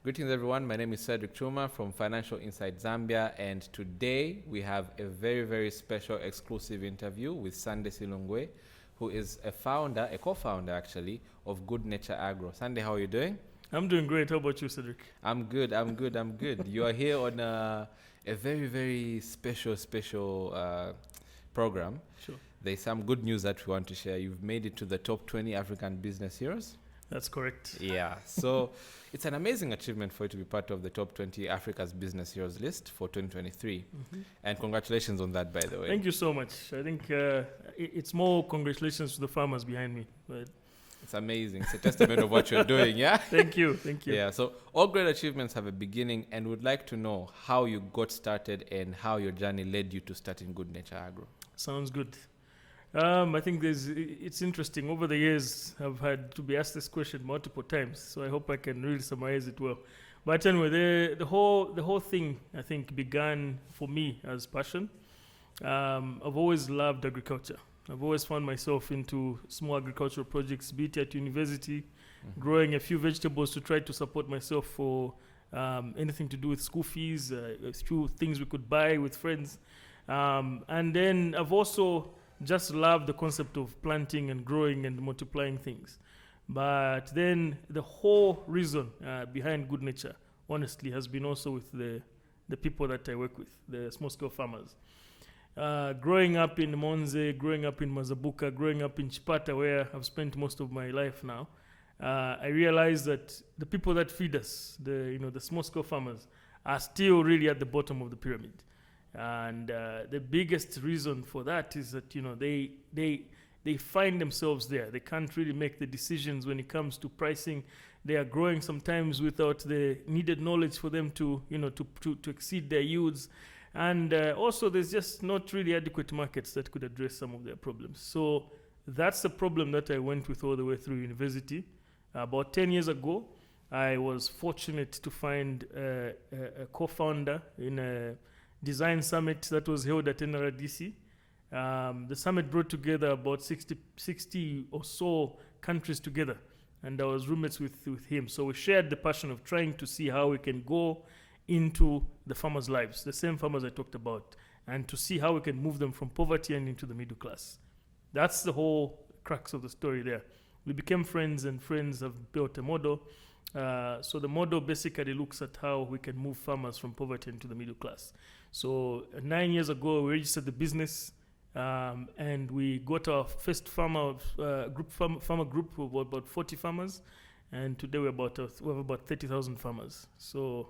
Greetings, everyone. My name is Cedric Chuuma from Financial Insight Zambia, and today we have a very, very special exclusive interview with Sunday Silungwe, who is a co-founder actually, of Good Nature Agro. Sunday, how are you doing? I'm doing great. How about you, Cedric? I'm good. You are here on a very, very special program. Sure. There's some good news that we want to share. You've made it to the top 20 African business heroes. That's correct. Yeah. So it's an amazing achievement for you to be part of the top 20 Africa's business heroes list for 2023. Mm-hmm. And congratulations on that, by the way. Thank you so much. I think it's more congratulations to the farmers behind me. But it's amazing. It's a testament of what you're doing, yeah? Thank you. Yeah, so all great achievements have a beginning, and we'd like to know how you got started and how your journey led you to starting Good Nature Agro. Sounds good. I think it's interesting. Over the years, I've had to be asked this question multiple times, so I hope I can really summarize it well. But anyway, the whole thing, I think, began for me as passion. I've always loved agriculture. I've always found myself into small agricultural projects, be it at university, growing a few vegetables to try to support myself for anything to do with school fees, a few things we could buy with friends. And then I've also just loved the concept of planting and growing and multiplying things. But then the whole reason behind Good Nature, honestly, has been also with the people that I work with, the small-scale farmers. Growing up in Monze, growing up in Mazabuka, growing up in Chipata, where I've spent most of my life now, I realized that the people that feed us, the small-scale farmers, are still really at the bottom of the pyramid. And the biggest reason for that is that they find themselves there. They can't really make the decisions when it comes to pricing. They are growing sometimes without the needed knowledge for them to exceed their yields. And also, there's just not really adequate markets that could address some of their problems. So that's the problem that I went with all the way through university. About 10 years ago, I was fortunate to find a co-founder in a design summit that was held at NRDC. The summit brought together about 60 or so countries together, and I was roommates with him. So we shared the passion of trying to see how we can go into the farmers' lives, the same farmers I talked about, and to see how we can move them from poverty and into the middle class. That's the whole crux of the story there. We became friends, and friends have built a model. So the model basically looks at how we can move farmers from poverty into the middle class. So 9 years ago, we registered the business, and we got our first farmer group of about 40 farmers, and today we have about 30,000 farmers. So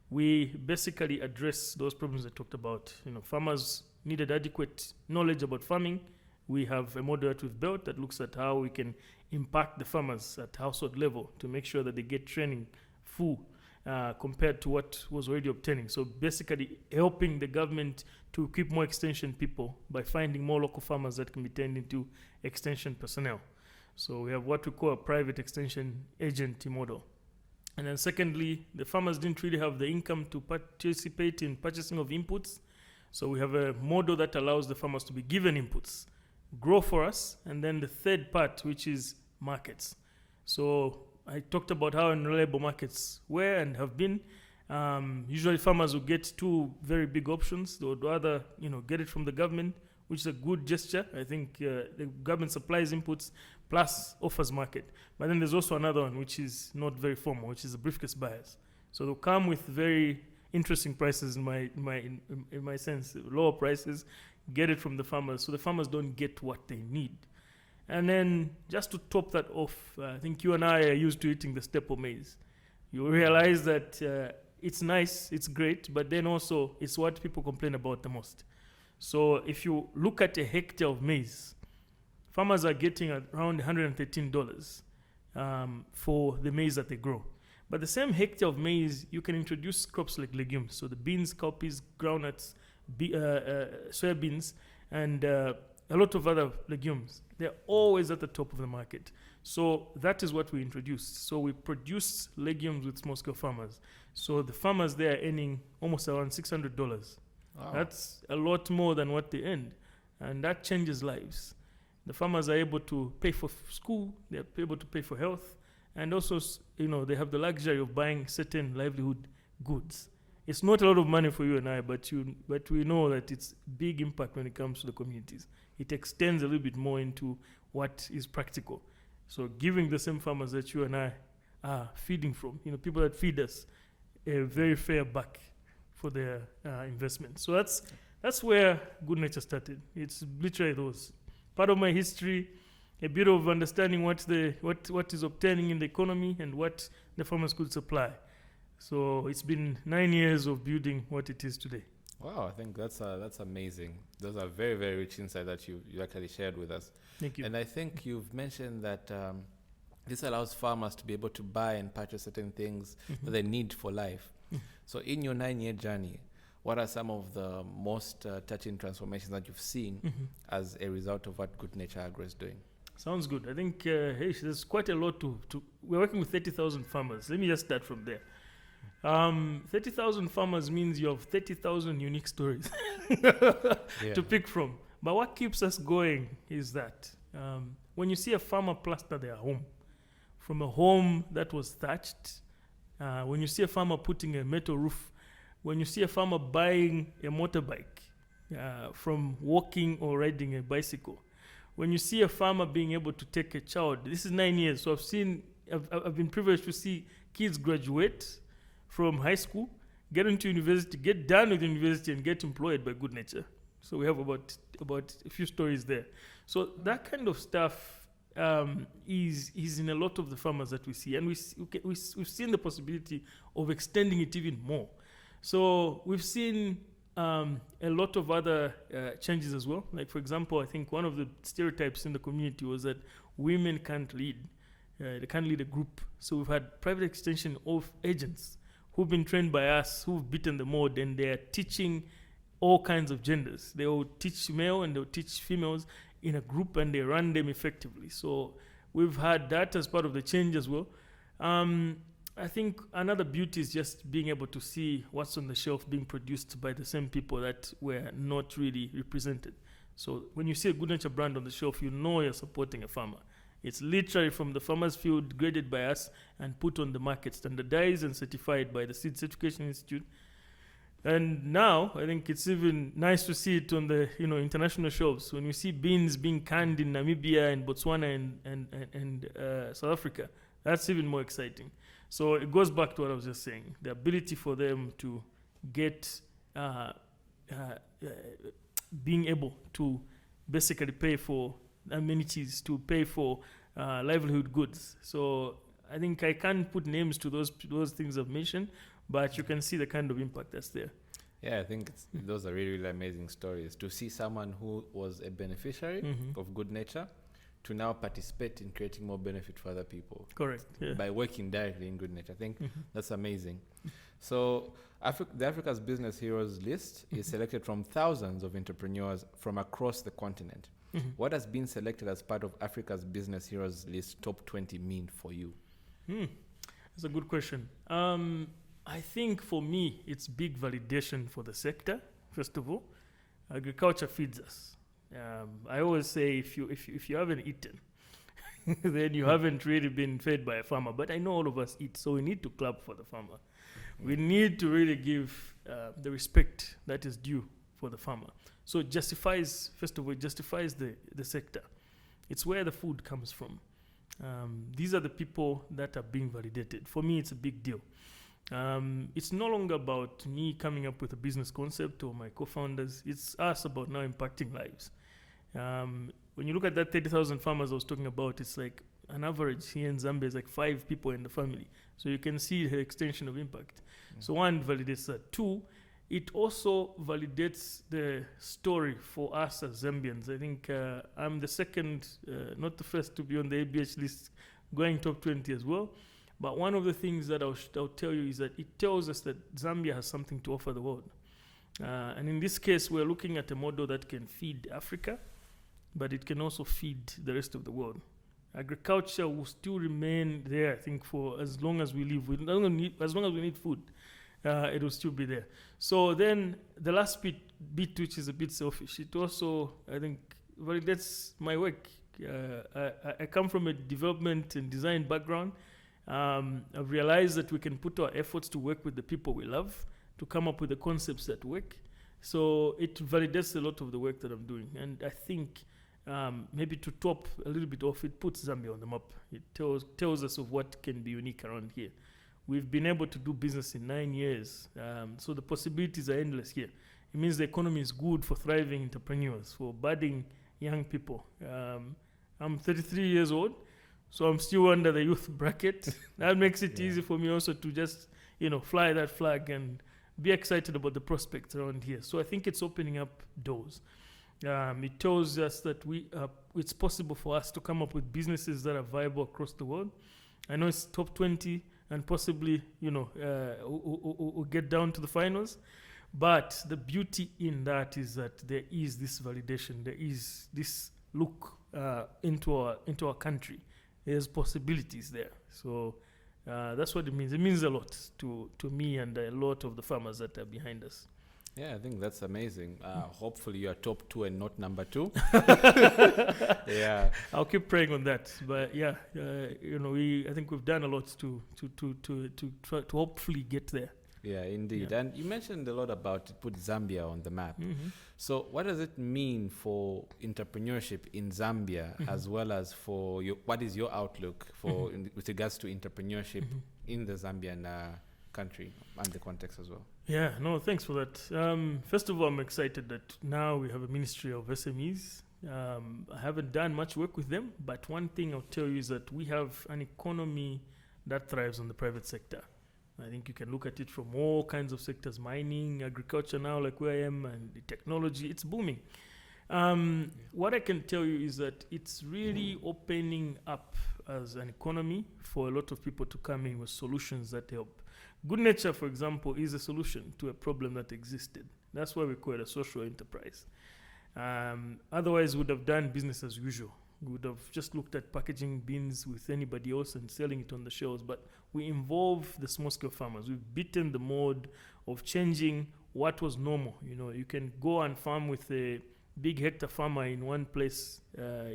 we basically address those problems I talked about. Farmers needed adequate knowledge about farming. We have a model that we've built that looks at how we can impact the farmers at household level to make sure that they get training full compared to what was already obtaining. So basically helping the government to equip more extension people by finding more local farmers that can be turned into extension personnel. So we have what we call a private extension agent model. And then secondly, the farmers didn't really have the income to participate in purchasing of inputs. So we have a model that allows the farmers to be given inputs, grow for us, and then the third part, which is markets. So I talked about how unreliable markets were and have been. Usually farmers will get two very big options. They would rather get it from the government, which is a good gesture. I think the government supplies inputs plus offers market. But then there's also another one, which is not very formal, which is the briefcase buyers. So they'll come with very interesting prices in my sense, lower prices, get it from the farmers, so the farmers don't get what they need. And then just to top that off, I think you and I are used to eating the staple maize. You realize that it's nice, it's great, but then also it's what people complain about the most. So if you look at a hectare of maize, farmers are getting around $113 for the maize that they grow. But the same hectare of maize, you can introduce crops like legumes. So the beans, cowpeas, groundnuts, soybeans, and a lot of other legumes. They're always at the top of the market. So that is what we introduced. So we produce legumes with small-scale farmers. So the farmers there are earning almost around $600. Wow. That's a lot more than what they earned. And that changes lives. The farmers are able to pay for school, they're able to pay for health, and also, they have the luxury of buying certain livelihood goods. It's not a lot of money for you and I, but we know that it's big impact when it comes to the communities. It extends a little bit more into what is practical. So giving the same farmers that you and I are feeding from, people that feed us, a very fair back for their investment. So that's where Good Nature started. It's literally those. Part of my history, a bit of understanding what is obtaining in the economy and what the farmers could supply. So it's been 9 years of building what it is today. Wow, I think that's amazing. Those are very, very rich insights that you actually shared with us. Thank you. And I think you've mentioned that this allows farmers to be able to buy and purchase certain things that they need for life. So in your 9-year journey, what are some of the most touching transformations that you've seen as a result of what Good Nature Agro is doing? Sounds good. I think there's quite a lot to we're working with 30,000 farmers. Let me just start from there. 30,000 farmers means you have 30,000 unique stories to pick from. But what keeps us going is that when you see a farmer plaster their home, from a home that was thatched, when you see a farmer putting a metal roof, when you see a farmer buying a motorbike from walking or riding a bicycle, when you see a farmer being able to take a child, this is 9 years, so I've been privileged to see kids graduate from high school, get into university, get done with university, and get employed by Good Nature. So we have about a few stories there. So that kind of stuff is in a lot of the farmers that we see, and we've seen the possibility of extending it even more. So we've seen a lot of other changes as well. Like, for example, I think one of the stereotypes in the community was that women can't lead. They can't lead a group. So we've had private extension of agents who've been trained by us, who've beaten the mold, and they're teaching all kinds of genders. They will teach male and they'll teach females in a group, and they run them effectively. So we've had that as part of the change as well. I think another beauty is just being able to see what's on the shelf being produced by the same people that were not really represented. So when you see a Good Nature brand on the shelf, you know you're supporting a farmer. It's literally from the farmer's field, graded by us and put on the market, standardized and certified by the Seed Certification Institute. And now I think it's even nice to see it on the international shelves. When we see beans being canned in Namibia and Botswana and South Africa, that's even more exciting. So it goes back to what I was just saying, the ability for them to get being able to basically pay for amenities, to pay for livelihood goods. So I think I can't put names to those things I've mentioned, but you can see the kind of impact that's there. Yeah, I think those are really, really amazing stories. To see someone who was a beneficiary of Good Nature to now participate in creating more benefit for other people. Correct. Yeah. By working directly in Good Nature. I think that's amazing. So the Africa's Business Heroes list is selected from thousands of entrepreneurs from across the continent. What has been selected as part of Africa's Business Heroes list top 20 mean for you? That's a good question. I think for me, it's big validation for the sector. First of all, agriculture feeds us. I always say if you haven't eaten, then you haven't really been fed by a farmer. But I know all of us eat, so we need to clap for the farmer. We need to really give the respect that is due for the farmer. So it justifies, first of all, the sector. It's where the food comes from. These are the people that are being validated. For me, it's a big deal. It's no longer about me coming up with a business concept or my co-founders. It's us about now impacting lives. When you look at that 30,000 farmers I was talking about, it's like an average here in Zambia is like 5 people in the family. So you can see the extension of impact. So one, validates that. Two, it also validates the story for us as Zambians. I think I'm the second, not the first to be on the ABH list, going top 20 as well. But one of the things that I'll tell you is that it tells us that Zambia has something to offer the world. And in this case, we're looking at a model that can feed Africa, but it can also feed the rest of the world. Agriculture will still remain there, I think, for as long as we live. As long as we need food, it will still be there. So then the last bit which is a bit selfish, it also, I think, validates my work. I come from a development and design background. I've realized that we can put our efforts to work with the people we love, to come up with the concepts that work. So it validates a lot of the work that I'm doing. And I think maybe to top a little bit off, it puts Zambia on the map. It tells us of what can be unique around here. We've been able to do business in 9 years. So the possibilities are endless here. It means the economy is good for thriving entrepreneurs, for budding young people. I'm 33 years old, so I'm still under the youth bracket. That makes it easy for me also to just, fly that flag and be excited about the prospects around here. So I think it's opening up doors. It tells us that it's possible for us to come up with businesses that are viable across the world. I know it's top 20 and possibly, we'll get down to the finals. But the beauty in that is that there is this validation. There is this look into our country. There's possibilities there. So that's what it means. It means a lot to me and a lot of the farmers that are behind us. Yeah, I think that's amazing. Hopefully you are top 2 and not number 2. Yeah, I'll keep praying on that. But yeah, I think we've done a lot to try to hopefully get there. Yeah, indeed. Yeah. And you mentioned a lot about put Zambia on the map. Mm-hmm. So what does it mean for entrepreneurship in Zambia, as well as for what is your outlook for with regards to entrepreneurship in the Zambian country and the context as well? Yeah, no, thanks for that. First of all, I'm excited that now we have a Ministry of SMEs. I haven't done much work with them, but one thing I'll tell you is that we have an economy that thrives on the private sector. I think you can look at it from all kinds of sectors, mining, agriculture now, like where I am, and the technology, it's booming. What I can tell you is that it's really opening up as an economy for a lot of people to come in with solutions that help. Good Nature, for example, is a solution to a problem that existed. That's why we call it a social enterprise. Otherwise, we would have done business as usual. We would have just looked at packaging beans with anybody else and selling it on the shelves. But we involve the small-scale farmers. We've beaten the mode of changing what was normal. You can go and farm with a big hectare farmer in one place, a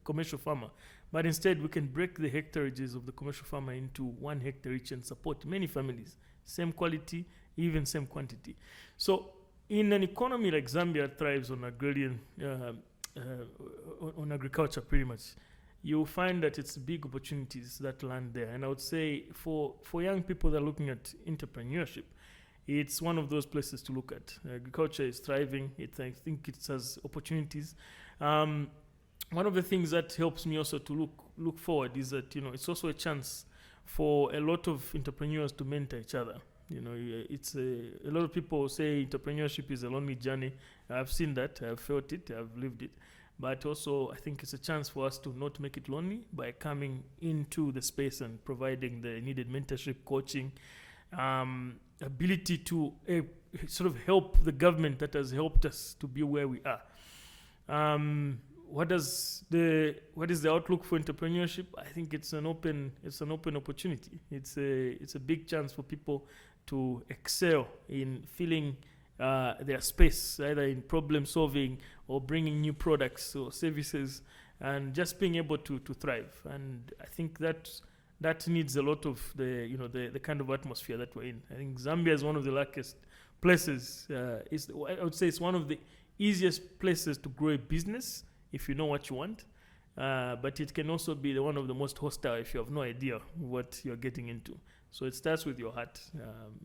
commercial farmer. But instead, we can break the hectareages of the commercial farmer into 1 hectare each and support many families. Same quality, even same quantity. So in an economy like Zambia thrives on agrarian, on agriculture pretty much, you'll find that it's big opportunities that land there. And I would say for young people that are looking at entrepreneurship, it's one of those places to look at. Agriculture is thriving. I think it has opportunities. One of the things that helps me also to look forward is that it's also a chance for a lot of entrepreneurs to mentor each other. It's a lot of people say entrepreneurship is a lonely journey. I've seen that. I've felt it. I've lived it. But also, I think it's a chance for us to not make it lonely by coming into the space and providing the needed mentorship, coaching, ability to sort of help the government that has helped us to be where we are. What is the outlook for entrepreneurship? I think it's an open opportunity. It's a big chance for people to excel in filling their space, either in problem solving or bringing new products or services, and just being able to thrive. And I think that needs a lot of the kind of atmosphere that we're in. I think Zambia is one of the luckiest places. I would say it's one of the easiest places to grow a business if you know what you want. But it can also be one of the most hostile if you have no idea what you're getting into. So it starts with your heart.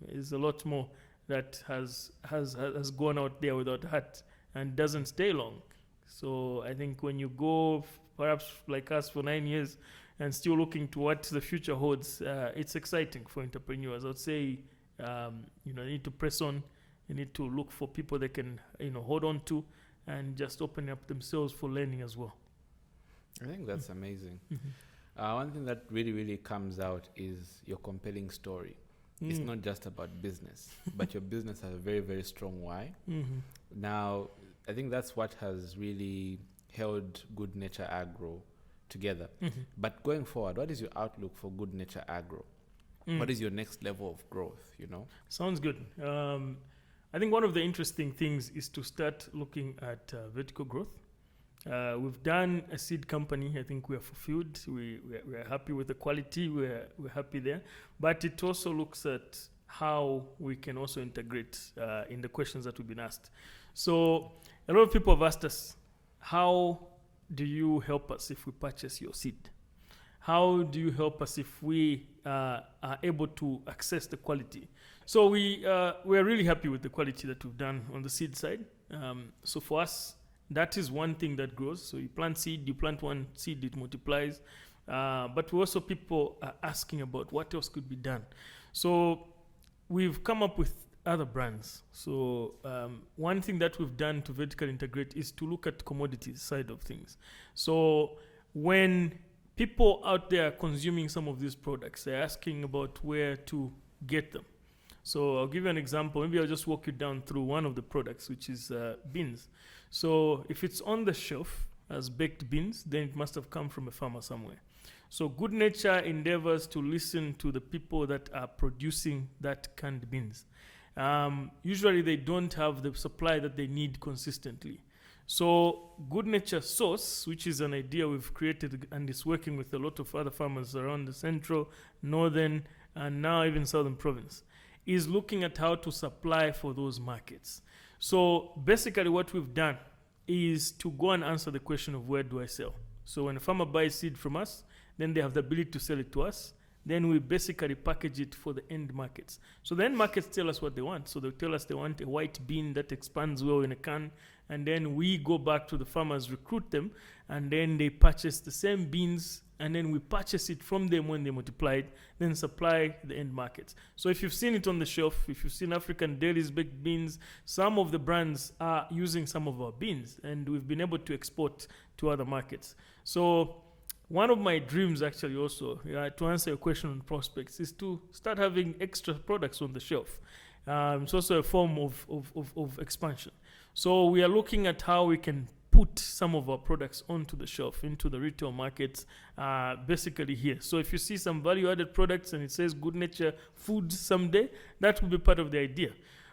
There's a lot more that has gone out there without heart and doesn't stay long. So I think when you go, perhaps like us, for 9 years and still looking to what the future holds, it's exciting for entrepreneurs. I would say, you need to press on. You need to look for people they can, hold on to, and just open up themselves for learning as well. I think that's amazing. One thing that really, really comes out is your compelling story. It's not just about business, but your business has a very, very strong why. Now, I think that's what has really held Good Nature Agro together. But going forward, what is your outlook for Good Nature Agro? What is your next level of growth, Sounds good. I think one of the interesting things is to start looking at vertical growth. We've done a seed company. I think we are fulfilled. We are happy with the quality. We're happy there. But it also looks at how we can also integrate in the questions that we've been asked. So a lot of people have asked us, how do you help us if we purchase your seed? How do you help us if we are able to access the quality? So we are really happy with the quality that we've done on the seed side. So for us, that is one thing that grows. So you plant seed, you plant one seed, it multiplies. But we also, people are asking about what else could be done. So we've come up with other brands. So one thing that we've done to vertically integrate is to look at commodities side of things. So when people out there are consuming some of these products, they're asking about where to get them. So I'll give you an example. Maybe I'll just walk you down through one of the products, which is beans. So if it's on the shelf as baked beans, then it must have come from a farmer somewhere. So Good Nature endeavors to listen to the people that are producing that canned beans. Usually they don't have the supply that they need consistently. So Good Nature Source, which is an idea we've created and is working with a lot of other farmers around the central, northern, and now even southern province, is looking at how to supply for those markets. So basically what we've done is to go and answer the question of where do I sell? So when a farmer buys seed from us, then they have the ability to sell it to us. Then we basically package it for the end markets. So the end markets tell us what they want. So they'll tell us they want a white bean that expands well in a can. And then we go back to the farmers, recruit them, and then they purchase the same beans, and then we purchase it from them when they multiplied, then supply the end markets. So if you've seen it on the shelf, if you've seen African Daily's baked beans, some of the brands are using some of our beans, and we've been able to export to other markets. So one of my dreams actually also, to answer your question on prospects, is to start having extra products on the shelf. It's also a form of expansion. So we are looking at how we can put some of our products onto the shelf, into the retail markets, basically here. So if you see some value-added products and it says Good Nature Foods someday, that will be part of the idea.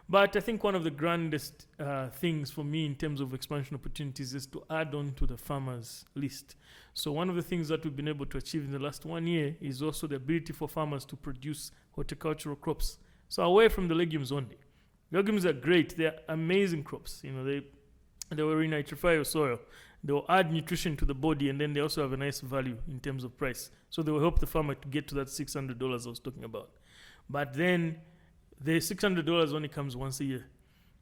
But I think one of the grandest things for me in terms of expansion opportunities is to add on to the farmers list. So one of the things that we've been able to achieve in the last 1 year is also the ability for farmers to produce horticultural crops. So away from the legumes only. Legumes are great. They're amazing crops. You know, they will re-nitrify your soil. They will add nutrition to the body, and then they also have a nice value in terms of price. So they will help the farmer to get to that $600 I was talking about. But then the $600 only comes once a year.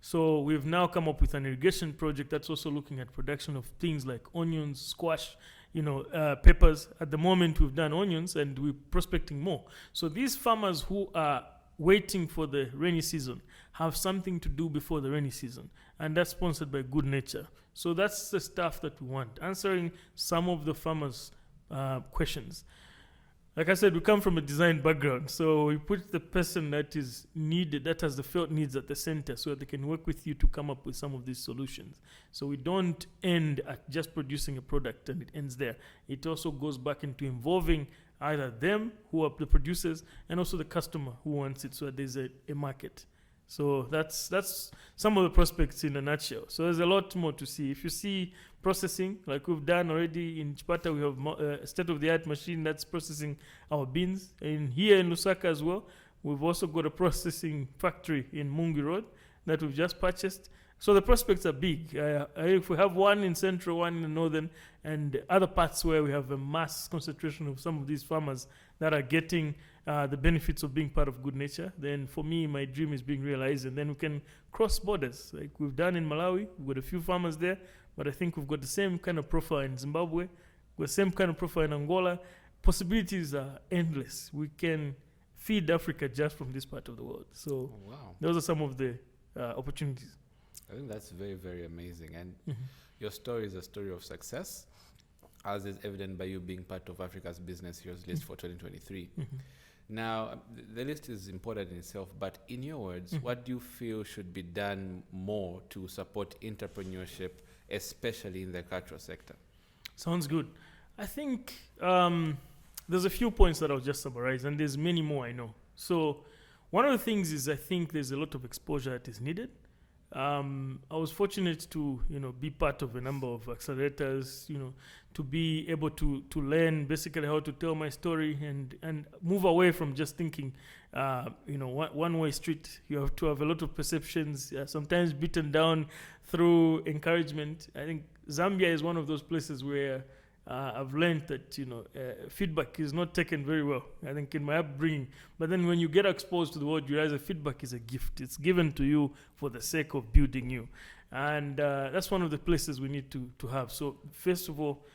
So we've now come up with an irrigation project that's also looking at production of things like onions, squash, peppers. At the moment, we've done onions, and we're prospecting more. So these farmers who are waiting for the rainy season have something to do before the rainy season, and that's sponsored by Good Nature. So that's the stuff that we want, answering some of the farmers' questions. Like I said, we come from a design background, so we put the person that is needed, that has the felt needs at the center, so that they can work with you to come up with some of these solutions. So we don't end at just producing a product and it ends there. It also goes back into involving either them, who are the producers, and also the customer who wants it, so that there's a market. So that's some of the prospects in a nutshell. So there's a lot more to see. If you see processing, like we've done already in Chipata, we have a state-of-the-art machine that's processing our beans. And here in Lusaka as well, we've also got a processing factory in Mungi Road that we've just purchased. So the prospects are big. If we have one in central, one in the northern, and other parts where we have a mass concentration of some of these farmers that are getting the benefits of being part of Good Nature, then for me, my dream is being realized, and then we can cross borders. Like we've done in Malawi, we've got a few farmers there, but I think we've got the same kind of profile in Zimbabwe, we've got the same kind of profile in Angola. Possibilities are endless. We can feed Africa just from this part of the world. So those are some of the opportunities. I think that's very, very amazing. And your story is a story of success, as is evident by you being part of Africa's Business Heroes list for 2023. Now, the list is important in itself, but in your words, what do you feel should be done more to support entrepreneurship, especially in the cultural sector? Sounds good. I think there's a few points that I'll just summarize, and there's many more I know. So one of the things is I think there's a lot of exposure that is needed. I was fortunate to, be part of a number of accelerators, to be able to learn basically how to tell my story and move away from just thinking, one-way street. You have to have a lot of perceptions, sometimes beaten down through encouragement. I think Zambia is one of those places where I've learned that feedback is not taken very well, I think, in my upbringing. But then when you get exposed to the world, you realize that feedback is a gift. It's given to you for the sake of building you, and that's one of the places we need to have. So first of all,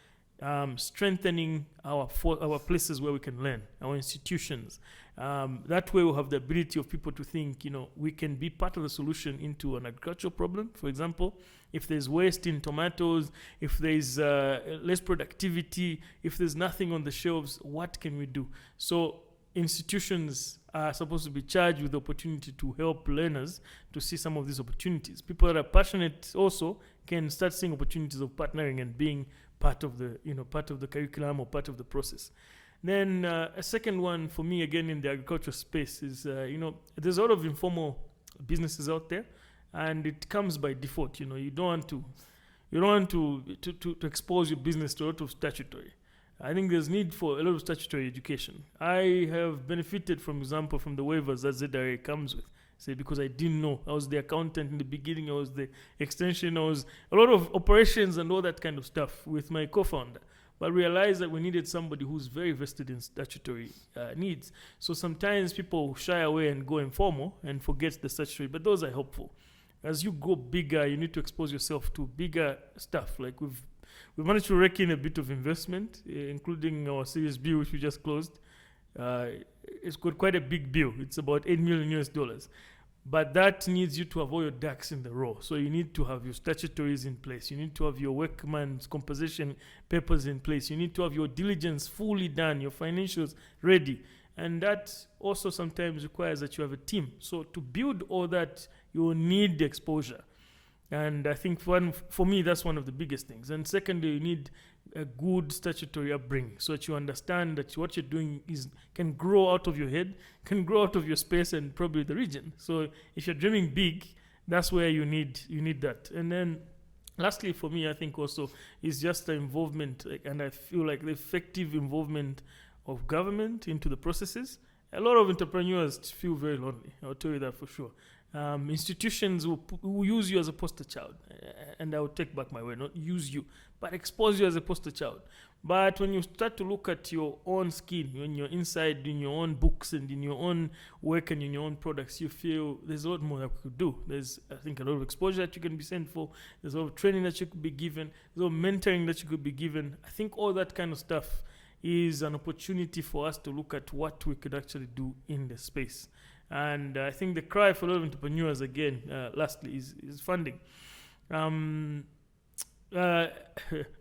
strengthening our places where we can learn, our institutions. That way we'll have the ability of people to think, we can be part of the solution into an agricultural problem. For example, if there's waste in tomatoes, if there's less productivity, if there's nothing on the shelves, what can we do? So institutions are supposed to be charged with the opportunity to help learners to see some of these opportunities. People that are passionate also can start seeing opportunities of partnering and being part of the curriculum or part of the process. Then a second one for me, again, in the agricultural space is, there's a lot of informal businesses out there, and it comes by default. You don't want to expose your business to a lot of statutory. I think there's need for a lot of statutory education. I have benefited, for example, from the waivers that ZRA comes with. Say, because I didn't know. I was the accountant in the beginning, I was the extension, I was a lot of operations and all that kind of stuff with my co-founder. But realized that we needed somebody who's very vested in statutory needs. So sometimes people shy away and go informal and forget the statutory, but those are helpful. As you go bigger, you need to expose yourself to bigger stuff. Like we've managed to rake in a bit of investment, including our Series B, which we just closed. It's got quite a big bill. It's about $8 million. But that needs you to have all your ducks in the row. So you need to have your statutories in place. You need to have your workman's compensation papers in place. You need to have your diligence fully done, your financials ready. And that also sometimes requires that you have a team. So to build all that, you will need the exposure. And I think for me, that's one of the biggest things. And secondly, you need a good statutory upbringing so that you understand that what you're doing can grow out of your head, can grow out of your space and probably the region. So if you're dreaming big, that's where you need that. And then lastly, for me, I think also is just the involvement, and I feel like the effective involvement of government into the processes. A lot of entrepreneurs feel very lonely. I'll tell you that for sure. Institutions will use you as a poster child, and I will take back my word, not use you, but expose you as a poster child. But when you start to look at your own skin, when you're inside in your own books and in your own work and in your own products, you feel there's a lot more that we could do. There's, I think, a lot of exposure that you can be sent for. There's a lot of training that you could be given. There's a lot of mentoring that you could be given. I think all that kind of stuff is an opportunity for us to look at what we could actually do in the space. And I think the cry for a lot of entrepreneurs, again, lastly, is funding. A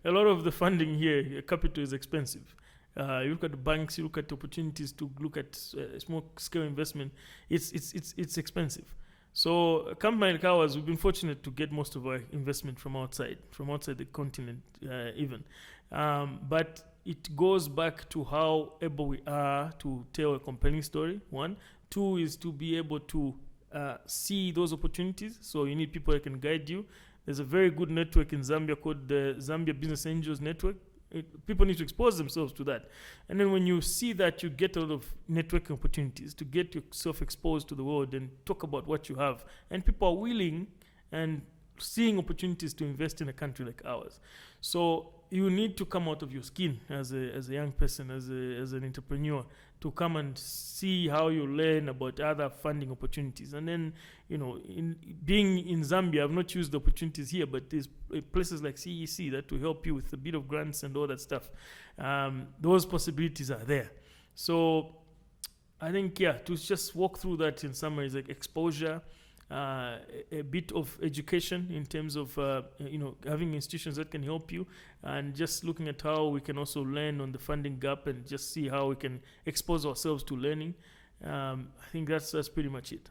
lot of the funding here, capital is expensive. You look at the banks, you look at the opportunities to look at small scale investment. It's expensive. So, company like ours, we've been fortunate to get most of our investment from outside the continent, even. But it goes back to how able we are to tell a compelling story. One. Two is to be able to see those opportunities. So you need people that can guide you. There's a very good network in Zambia called the Zambia Business Angels Network. People need to expose themselves to that. And then when you see that, you get a lot of networking opportunities to get yourself exposed to the world and talk about what you have. And people are willing and seeing opportunities to invest in a country like ours. So you need to come out of your skin as a young person, as an entrepreneur, to come and see how you learn about other funding opportunities. And then, in being in Zambia, I've not used the opportunities here, but there's places like CEC that will help you with a bit of grants and all that stuff. Those possibilities are there. So I think, to just walk through that in summary is like exposure, a bit of education in terms of having institutions that can help you, and just looking at how we can also learn on the funding gap and just see how we can expose ourselves to learning. I think that's pretty much it.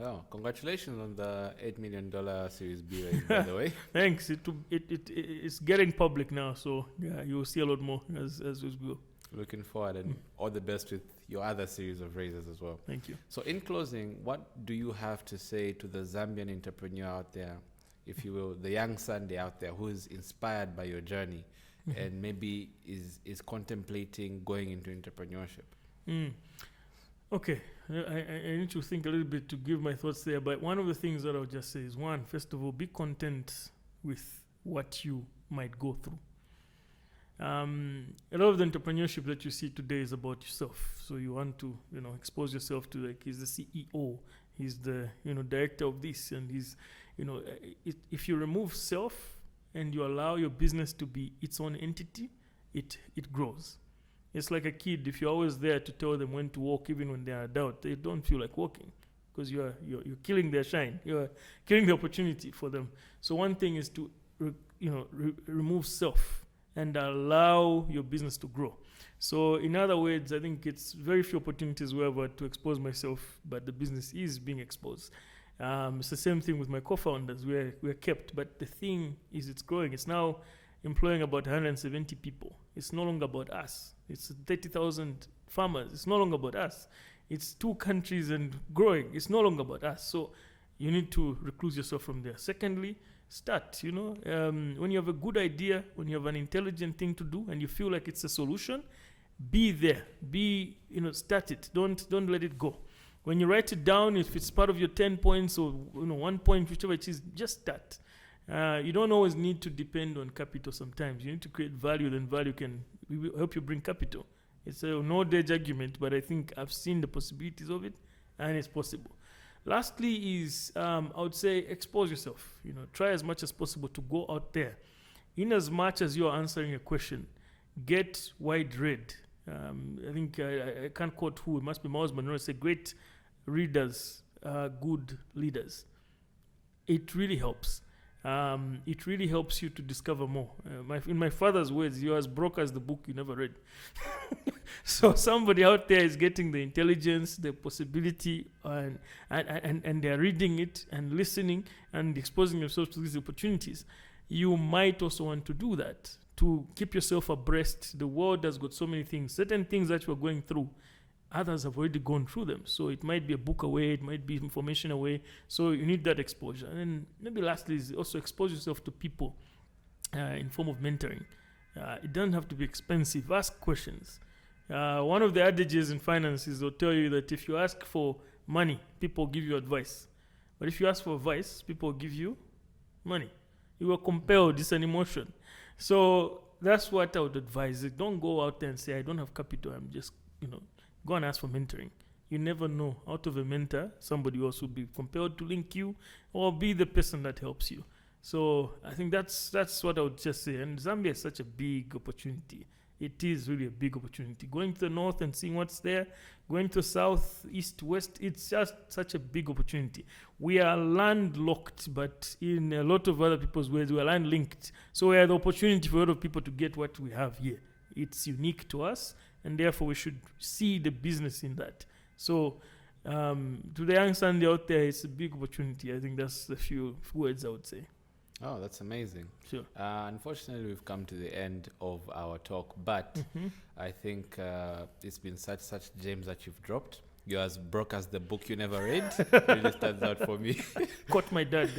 Oh, congratulations on the $8 million Series B raise, by the way. Thanks. It's getting public now, so you'll see a lot more as we go. Looking forward, and all the best with your other series of raises as well. Thank you. So in closing, what do you have to say to the Zambian entrepreneur out there, if you will, the young Sunday out there who is inspired by your journey and maybe is contemplating going into entrepreneurship? Okay, I need to think a little bit to give my thoughts there, but one of the things that I'll just say is, one, first of all, be content with what you might go through. A lot of the entrepreneurship that you see today is about yourself. So you want to, expose yourself to, like, he's the CEO, he's the, director of this, and he's, if you remove self and you allow your business to be its own entity, it grows. It's like a kid. If you're always there to tell them when to walk, even when they're adult, they don't feel like walking because you're killing their shine. You're killing the opportunity for them. So one thing is to, remove self and allow your business to grow. So in other words, I think it's very few opportunities wherever to expose myself, but the business is being exposed. It's the same thing with my co-founders. We're kept, but the thing is it's growing. It's now employing about 170 people. It's no longer about us. It's 30,000 farmers. It's no longer about us. It's 2 countries and growing. It's no longer about us. So you need to recluse yourself from there. Secondly, start. When you have a good idea, when you have an intelligent thing to do and you feel like it's a solution, be there. Start it. Don't let it go. When you write it down, if it's part of your 10 points or 1 point, whichever it is, just start. You don't always need to depend on capital sometimes. You need to create value, then value can help you bring capital. It's a no-dage argument, but I think I've seen the possibilities of it, and it's possible. Lastly is, I would say, expose yourself. Try as much as possible to go out there. In as much as you're answering a question, get wide read. I think I can't quote who, it must be Miles Monroe, say great readers are good leaders. It really helps. It really helps you to discover more. In my father's words, you're as broke as the book you never read. So somebody out there is getting the intelligence, the possibility, and they're reading it and listening and exposing themselves to these opportunities. You might also want to do that to keep yourself abreast. The world has got so many things. Certain things that you're going through, others have already gone through them. So it might be a book away, it might be information away. So you need that exposure. And then maybe lastly is also expose yourself to people in form of mentoring. It doesn't have to be expensive. Ask questions. One of the adages in finance is they'll tell you that if you ask for money, people give you advice. But if you ask for advice, people give you money. You are compelled. It's an emotion. So that's what I would advise. Don't go out there and say, I don't have capital. I'm just, go and ask for mentoring. You never know. Out of a mentor, somebody else will be compelled to link you or be the person that helps you. So I think that's what I would just say. And Zambia is such a big opportunity. It is really a big opportunity. Going to the north and seeing what's there, going to south, east, west, it's just such a big opportunity. We are landlocked, but in a lot of other people's ways, we are land-linked. So we have the opportunity for a lot of people to get what we have here. It's unique to us, and therefore we should see the business in that. So to the young Sunday out there, it's a big opportunity. I think that's the few words I would say. Oh, that's amazing. Sure. Unfortunately, we've come to the end of our talk, but I think it's been such gems that you've dropped. You're as broke as the book you never read. Really stands out for me. Caught my dad.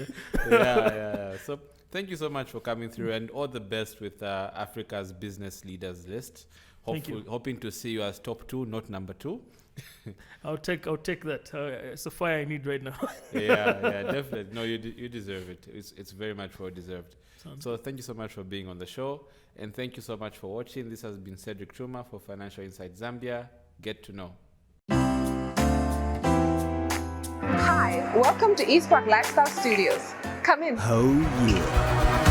Yeah. So thank you so much for coming through, and all the best with Africa's Business Leaders List. Hoping to see you as top 2, not number 2. I'll take that. It's a fire I need right now. yeah, definitely. No, you deserve it. It's very much well deserved. So thank you so much for being on the show, and thank you so much for watching. This has been Cedric Chuuma for Financial Insight Zambia. Get to know. Hi, welcome to East Park Lifestyle Studios. Come in. Oh yeah.